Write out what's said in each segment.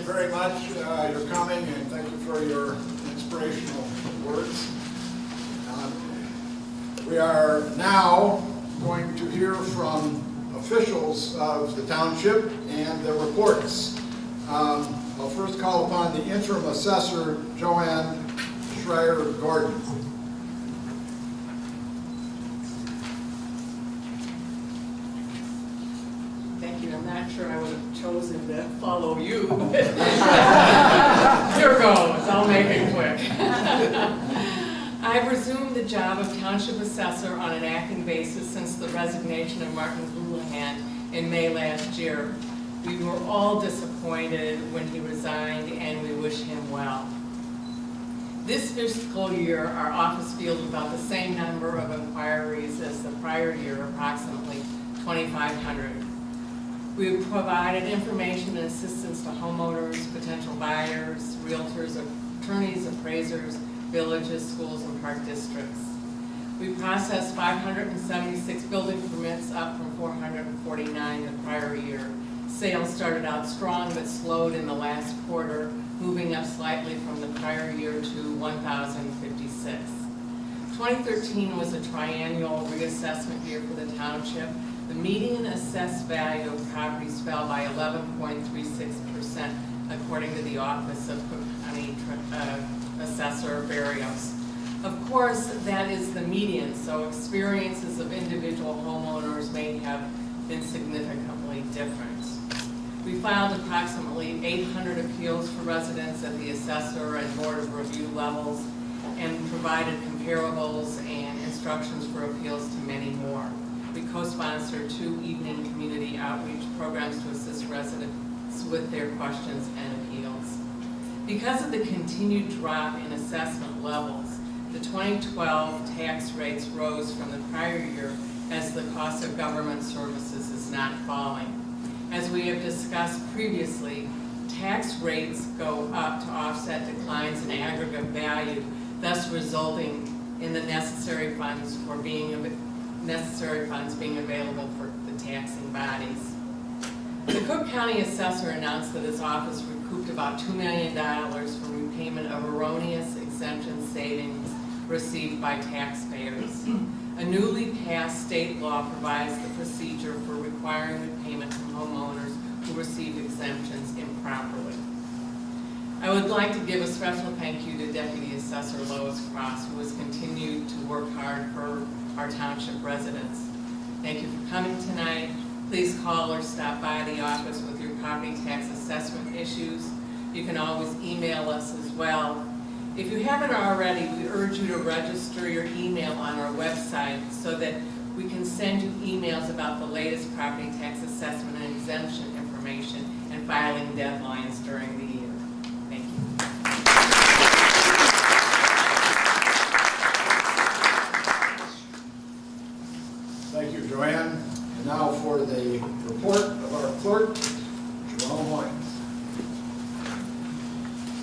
very much. You're coming, and thank you for your inspirational words. We are now going to hear from officials of the township and their reports. I'll first call upon the interim assessor, Joanne Schreier-Gordon. Thank you. I'm not sure I would have chosen to follow you, but here goes. I'll make it quick. I've resumed the job of Township Assessor on an acting basis since the resignation of Martin Houlihan in May last year. We were all disappointed when he resigned, and we wish him well. This fiscal year, our office fielded about the same number of inquiries as the prior year, approximately 2,500. We have provided information and assistance to homeowners, potential buyers, realtors, attorneys, appraisers, villages, schools, and park districts. We processed 576 building permits, up from 449 the prior year. Sales started out strong but slowed in the last quarter, moving up slightly from the prior year to 1,056. 2013 was a triennial reassessment year for the township. The median assessed value of properties fell by 11.36%, according to the Office of Cook County Assessor Barrios. Of course, that is the median, so experiences of individual homeowners may have been significantly different. We filed approximately 800 appeals for residents at the assessor and board of review levels, and provided comparables and instructions for appeals to many more. We co-sponsored 2 evening community outreach programs to assist residents with their questions and appeals. Because of the continued drop in assessment levels, the 2012 tax rates rose from the prior year as the cost of government services is not falling. As we have discussed previously, tax rates go up to offset declines in aggregate value, thus resulting in the necessary funds being available for the taxing bodies. The Cook County Assessor announced that his office recouped about $2 million from repayment of erroneous exemption savings received by taxpayers. A newly passed state law provides the procedure for requiring repayment from homeowners who receive exemptions improperly. I would like to give a special thank you to Deputy Assessor Lois Cross, who has continued to work hard for our township residents. Thank you for coming tonight. Please call or stop by the office with your property tax assessment issues. You can always email us as well. If you haven't already, we urge you to register your email on our website so that we can send you emails about the latest property tax assessment and exemption information and filing deadlines during the year. Thank you. Thank you, Joanne. And now for the report of our clerk, Jerome Hoynes.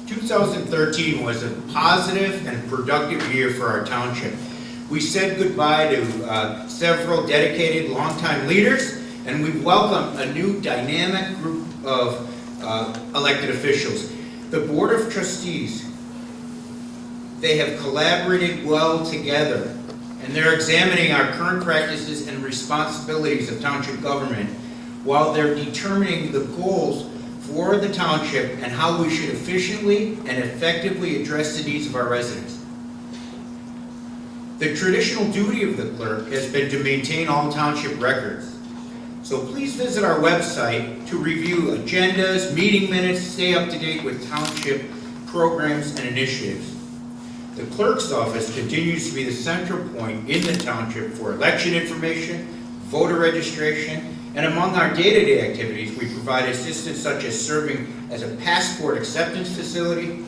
2013 was a positive and productive year for our township. We said goodbye to several dedicated longtime leaders, and we've welcomed a new dynamic group of elected officials. The Board of Trustees, they have collaborated well together, and they're examining our current practices and responsibilities of township government while they're determining the goals for the township and how we should efficiently and effectively address the needs of our residents. The traditional duty of the clerk has been to maintain all township records. So please visit our website to review agendas, meeting minutes, stay up to date with township programs and initiatives. The clerk's office continues to be the central point in the township for election information, voter registration, and among our day-to-day activities, we provide assistance such as serving as a passport acceptance facility,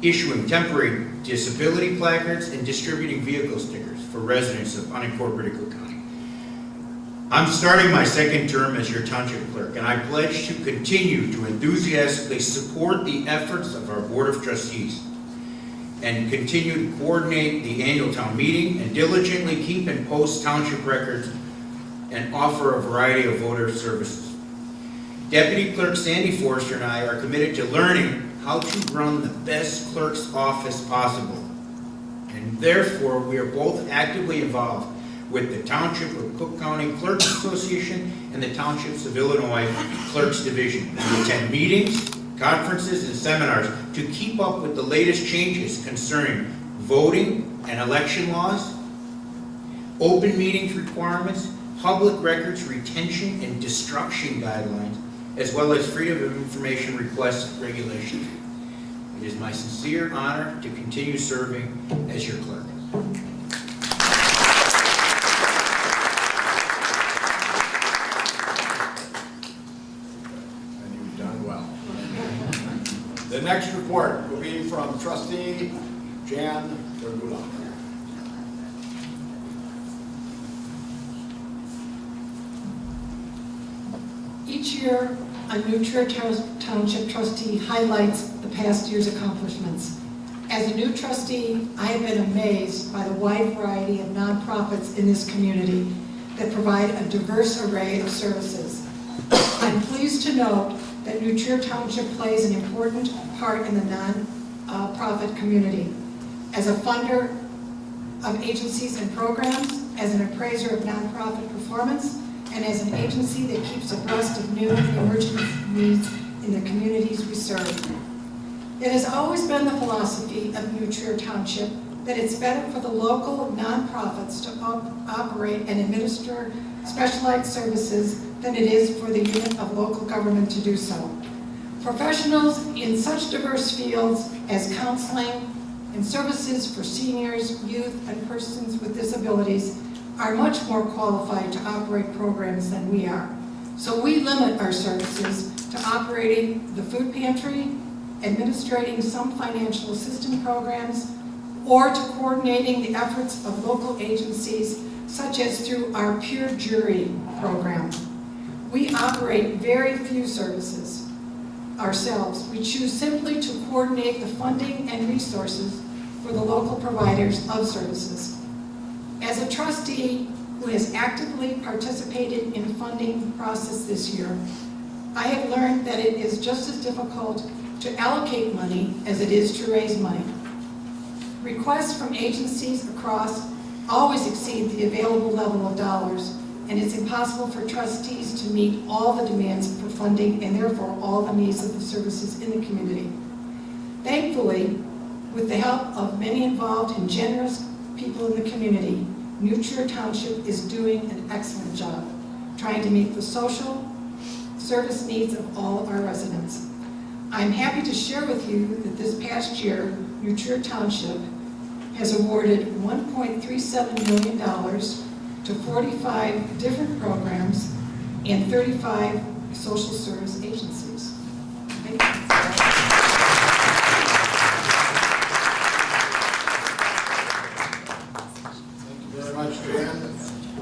issuing temporary disability placards, and distributing vehicle stickers for residents of unincorporated Cook County. I'm starting my second term as your township clerk, and I pledge to continue to enthusiastically support the efforts of our Board of Trustees and continue to coordinate the annual town meeting and diligently keep and post township records and offer a variety of voter services. Deputy Clerk Sandy Forrester and I are committed to learning how to run the best clerk's office possible. And therefore, we are both actively involved with the Township of Cook County Clerks Association and the Townships of Illinois Clerks Division. We attend meetings, conferences, and seminars to keep up with the latest changes concerning voting and election laws, open meetings requirements, public records retention and destruction guidelines, as well as freedom of information request regulations. It is my sincere honor to continue serving as your clerk. And you've done well. The next report will be from trustee Jan Tergula. Each year, a New Trier Township trustee highlights the past year's accomplishments. As a new trustee, I have been amazed by the wide variety of nonprofits in this community that provide a diverse array of services. I'm pleased to note that New Trier Township plays an important part in the nonprofit community. As a funder of agencies and programs, as an appraiser of nonprofit performance, and as an agency that keeps abreast of new and emerging needs in the communities we serve. It has always been the philosophy of New Trier Township that it's better for the local nonprofits to operate and administer specialized services than it is for the unit of local government to do so. Professionals in such diverse fields as counseling and services for seniors, youth, and persons with disabilities are much more qualified to operate programs than we are. So we limit our services to operating the food pantry, administrating some financial assistance programs, or to coordinating the efforts of local agencies such as through our peer jury program. We operate very few services ourselves. We choose simply to coordinate the funding and resources for the local providers of services. As a trustee who has actively participated in the funding process this year, I have learned that it is just as difficult to allocate money as it is to raise money. Requests from agencies across always exceed the available level of dollars, and it's impossible for trustees to meet all the demands for funding and therefore all the needs of the services in the community. Thankfully, with the help of many involved and generous people in the community, New Trier Township is doing an excellent job trying to meet the social service needs of all of our residents. I'm happy to share with you that this past year, New Trier Township has awarded $1.37 million to 45 different programs and 35 social service agencies. Thank you.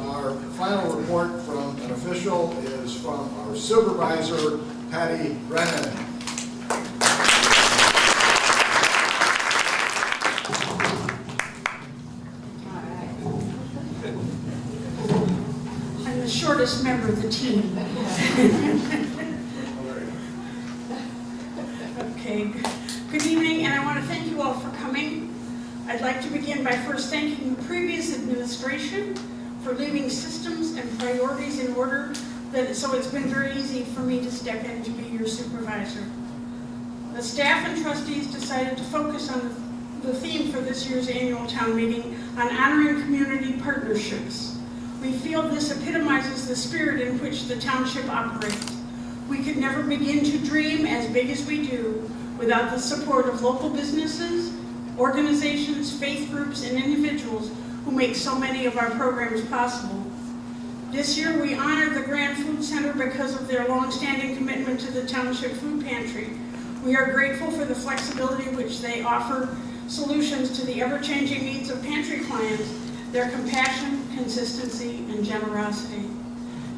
Our final report from an official is from our supervisor, Patty Brennan. I'm the shortest member of the team. Okay, good evening, and I want to thank you all for coming. I'd like to begin by first thanking the previous administration for leaving systems and priorities in order, so it's been very easy for me to step in to be your supervisor. The staff and trustees decided to focus on the theme for this year's annual town meeting on honoring community partnerships. We feel this epitomizes the spirit in which the township operates. We could never begin to dream as big as we do without the support of local businesses, organizations, faith groups, and individuals who make so many of our programs possible. This year, we honored the Grand Food Center because of their long-standing commitment to the Township Food Pantry. We are grateful for the flexibility which they offer solutions to the ever-changing needs of pantry clients, their compassion, consistency, and generosity.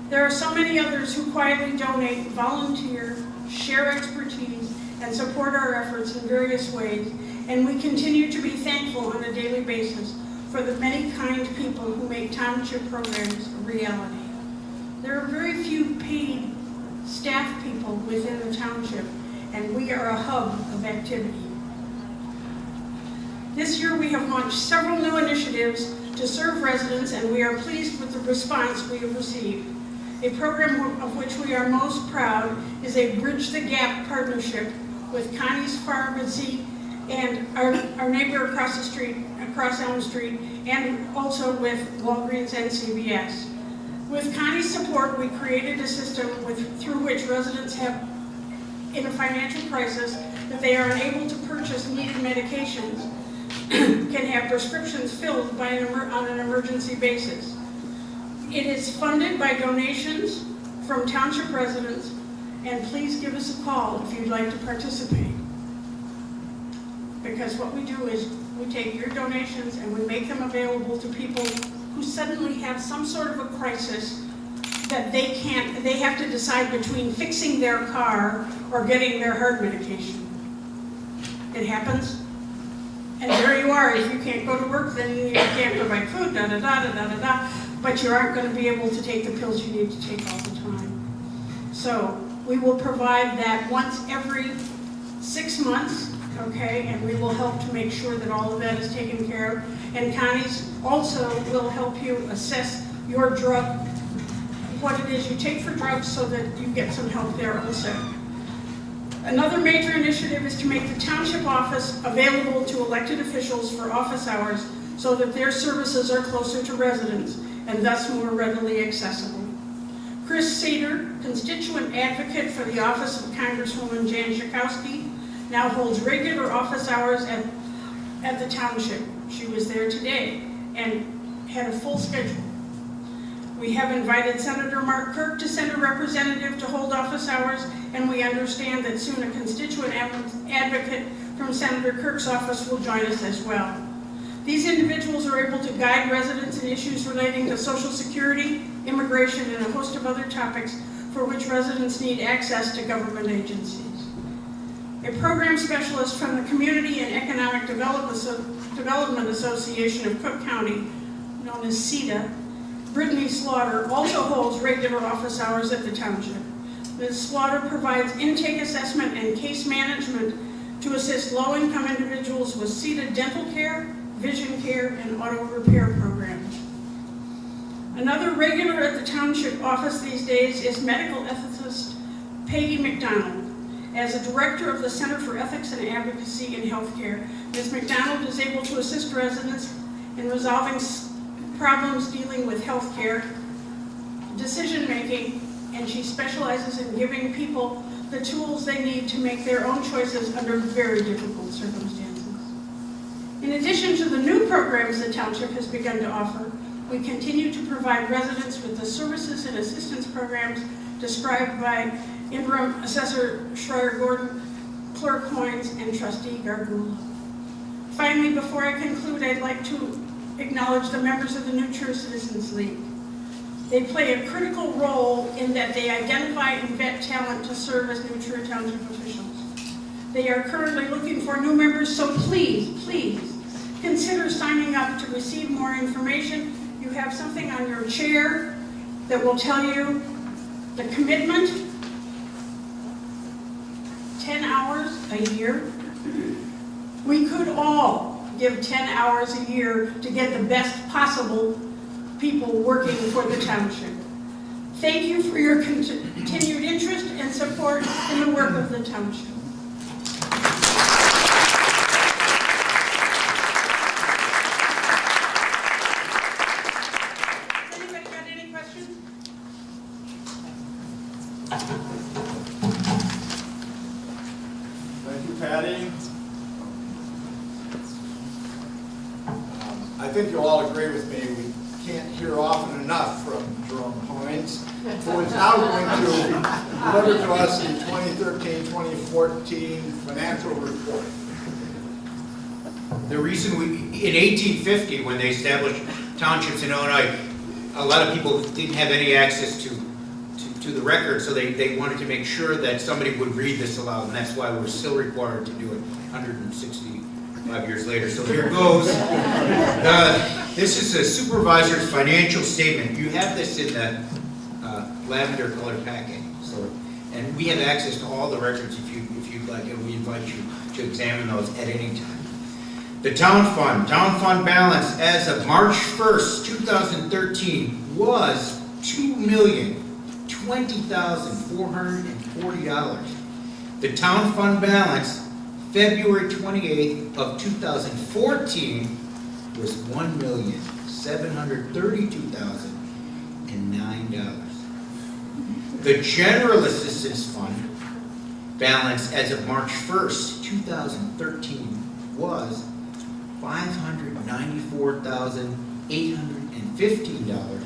There are so many others who quietly donate, volunteer, share expertise, and support our efforts in various ways, and we continue to be thankful on a daily basis for the many kind people who make township programs a reality. There are very few paid staff people we are a hub of activity. This year, we have launched several new initiatives to serve residents, and we are pleased with the response we have received. A program of which we are most proud is a Bridge the Gap partnership with Connie's Pharmacy and our neighbor across the street, across Elm Street, and also with Walgreens and CVS. With Connie's support, we created a system through which residents have, in a financial crisis, that they are unable to purchase needed medications, can have prescriptions filled on an emergency basis. It is funded by donations from township residents, and please give us a call if you'd like to participate. Because what we do is we take your donations and we make them available to people who suddenly have some sort of a crisis that they have to decide between fixing their car or getting their heart medication. It happens. And there you are, if you can't go to work, then you can't provide food, da-da-da-da-da-da-da, but you aren't going to be able to take the pills you need to take all the time. So we will provide that once every 6 months, okay, and we will help to make sure that all of that is taken care of. And Connie's also will help you assess your drug, what it is you take for drugs, so that you get some help there also. Another major initiative is to make the township office available to elected officials for office hours so that their services are closer to residents and thus more readily accessible. Chris Cedar, constituent advocate for the office of Congresswoman Jan Schakowsky, now holds regular office hours at the township. She was there today and had a full schedule. We have invited Senator Mark Kirk to send a representative to hold office hours, and we understand that soon a constituent advocate from Senator Kirk's office will join us as well. These individuals are able to guide residents in issues relating to Social Security, immigration, and a host of other topics for which residents need access to government agencies. A program specialist from the Community and Economic Development Association of Cook County, known as CEDA, Brittany Slaughter, also holds regular office hours at the township. Ms. Slaughter provides intake assessment and case management to assist low-income individuals with CEDA dental care, vision care, and auto repair programs. Another regular at the township office these days is medical ethicist Peggy McDonald. As a director of the Center for Ethics and Advocacy in Healthcare, Ms. McDonald is able to assist residents in resolving problems dealing with healthcare, decision-making, and she specializes in giving people the tools they need to make their own choices under very difficult circumstances. In addition to the new programs the township has begun to offer, we continue to provide residents with the services and assistance programs described by Interim Assessor Schreier Gordon, Clerk Hoynes, and Trustee Gargula. Finally, before I conclude, I'd like to acknowledge the members of the New Trier Citizens League. They play a critical role in that they identify and vet talent to serve as New Trier Township officials. They are currently looking for new members, so please consider signing up to receive more information. You have something on your chair that will tell you the commitment, 10 hours a year. We could all give 10 hours a year to get the best possible people working for the township. Thank you for your continued interest and support in the work of the township. Has anybody got any questions? Thank you, Patty. I think you'll all agree with me, we can't hear often enough from Jerome Hoynes, who is now going to deliver to us the 2013-2014 financial report. The reason in 1850, when they established townships in Illinois, a lot of people didn't have any access to the record, so they wanted to make sure that somebody would read this aloud, and that's why we're still required to do it 165 years later. So here goes. This is a supervisor's financial statement. You have this in the lavender colored packet. So And we have access to all the records if you'd like, and we invite you to examine those at any time. The town fund balance as of March 1st, 2013 was $2,020,440. The town fund balance February 28th of 2014 was $1,732,009. The general assistance fund balance as of March 1st, 2013 was $594,815.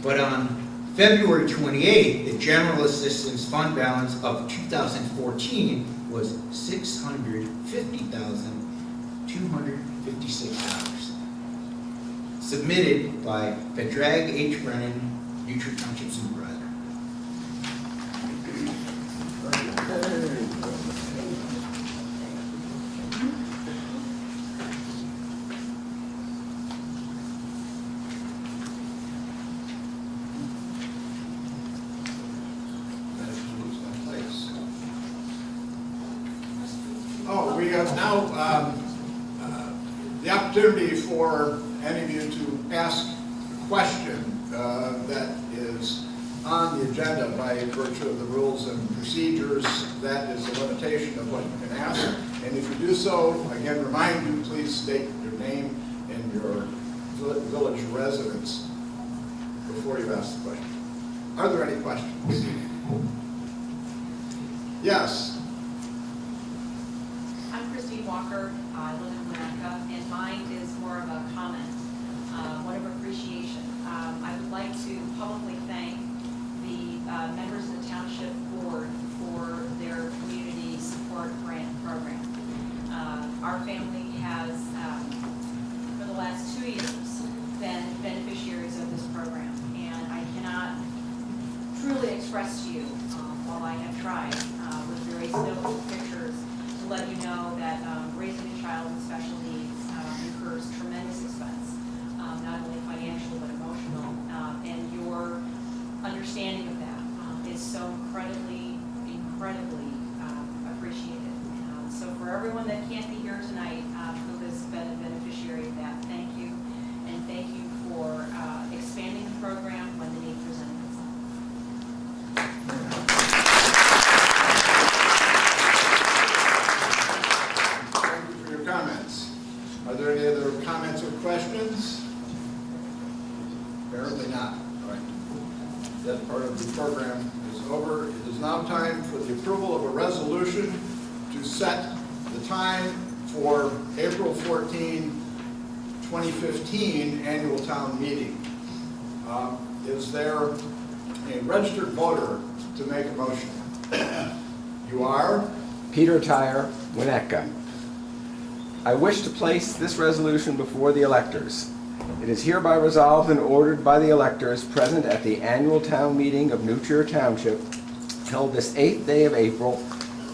But on February 28th, the general assistance fund balance of 2014 was $650,256. Submitted by Pedrag H. Brennan, New Trier Township Supervisor. Oh, we have now the opportunity for any of you to ask a question that is on the agenda by virtue of the rules and procedures. That is the limitation of what you can ask. And if you do so, again, remind you, please state your name and your village residence before you ask the question. Are there any questions? Yes. I'm Christine Walker. I live in Winnetka, and mine is more of a comment, one of appreciation. I would like to publicly thank the members of the Township Board for their community support grant program. Our family has, for the last 2 years, been beneficiaries of this program, and I cannot truly express to you, while I have tried, with very simple pictures, to let you know that raising a child with special needs incurs tremendous expense, not only financial but emotional, and your understanding of that is so incredibly appreciated. So for everyone that can't be here tonight who has been a beneficiary of that, thank you, and thank you for expanding the program when the need presented itself. Thank you for your comments. Are there any other comments or questions? Apparently not. All right. That part of the program is over. It is now time for the approval of a resolution to set the time for April 14, 2015 annual town meeting. Is there a registered voter to make a motion? You are? Peter Tyre, Winnetka. I wish to place this resolution before the electors. It is hereby resolved and ordered by the electors present at the annual town meeting of New Trier Township held this 8th day of April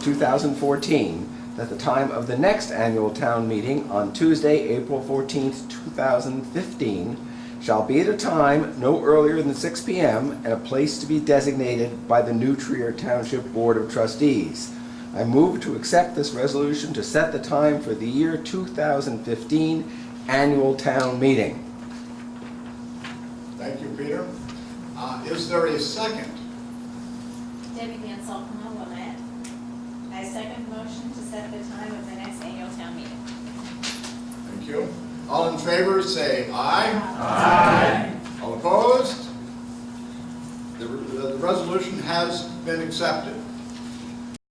2014, that the time of the next annual town meeting on Tuesday, April 14th, 2015, shall be at a time no earlier than 6 p.m. and a place to be designated by the New Trier Township Board of Trustees. I move to accept this resolution to set the time for the year 2015 annual town meeting. Thank you, Peter. Is there a second? Debbie Van Salkema, Wilmette. I second the motion to set the time of the next annual town meeting. Thank you. All in favor, say aye. Aye. All opposed? The resolution has been accepted.